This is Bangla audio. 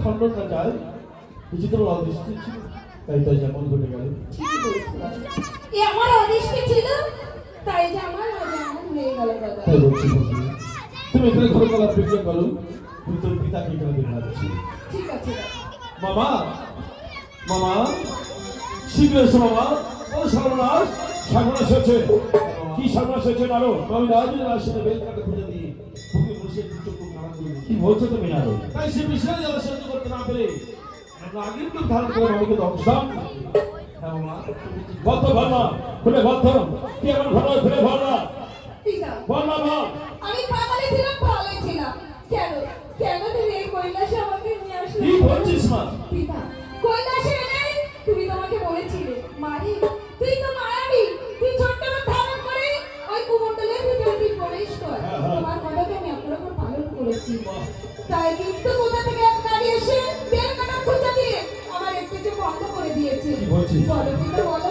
খণ্ডটা যায় বিচিত্র অদৃষ্টি ছিল, তাই তাই যেমন ঘটে গেল। আমার অদৃষ্টি ছিল, তাই যে আমার হয়ে গেল দাদা। তাই বলছি তুমি এখানে ঘরে গেলে অপেক্ষা করো, তুমি তোর পিতাকে এখানে দেখাচ্ছি। ঠিক আছে মামা, মামা শীঘ্র এসো মামা। ও সর্বনাশ, সর্বনাশ হয়েছে। কি সর্বনাশ হয়েছে নারো? আমি রাজুর আসলে বেল কাটে খুঁজে দিয়ে বুকে বসে চোখ খারাপ করে কি বলছো তুমি নারো? তাই সে বিষয়ে যারা সহ্য করতে না পেরে আগের তো ধারণ করে আমাকে দংশন। হ্যাঁ মামা, বদ্ধ ভাবনা খুলে বদ্ধ কি এমন ভালো খুলে ভাবনা বল মামা। আমি পাগলে ছিলাম, ভালোই ছিলাম। কেন কেন তুমি এই কৈলাসে আমাকে নিয়ে আসলে? কি বলছিস মা? পিতা, কৈলাসে এনে তুমি তোমাকে বলেছিলে মারি তুই তো মায়াবী, তুই ছোট্ট ধারণ করে ওই কুমণ্ডলের ভিতরে তুই প্রবেশ কর। তোমার কথাকে আমি অপরকম পালন করেছি। তাই কিন্তু কোথা থেকে এক নারী এসে বেল কাটা খুঁজে দিয়ে আমার একটু বন্ধ করে দিয়েছে। বলো কিন্তু বলো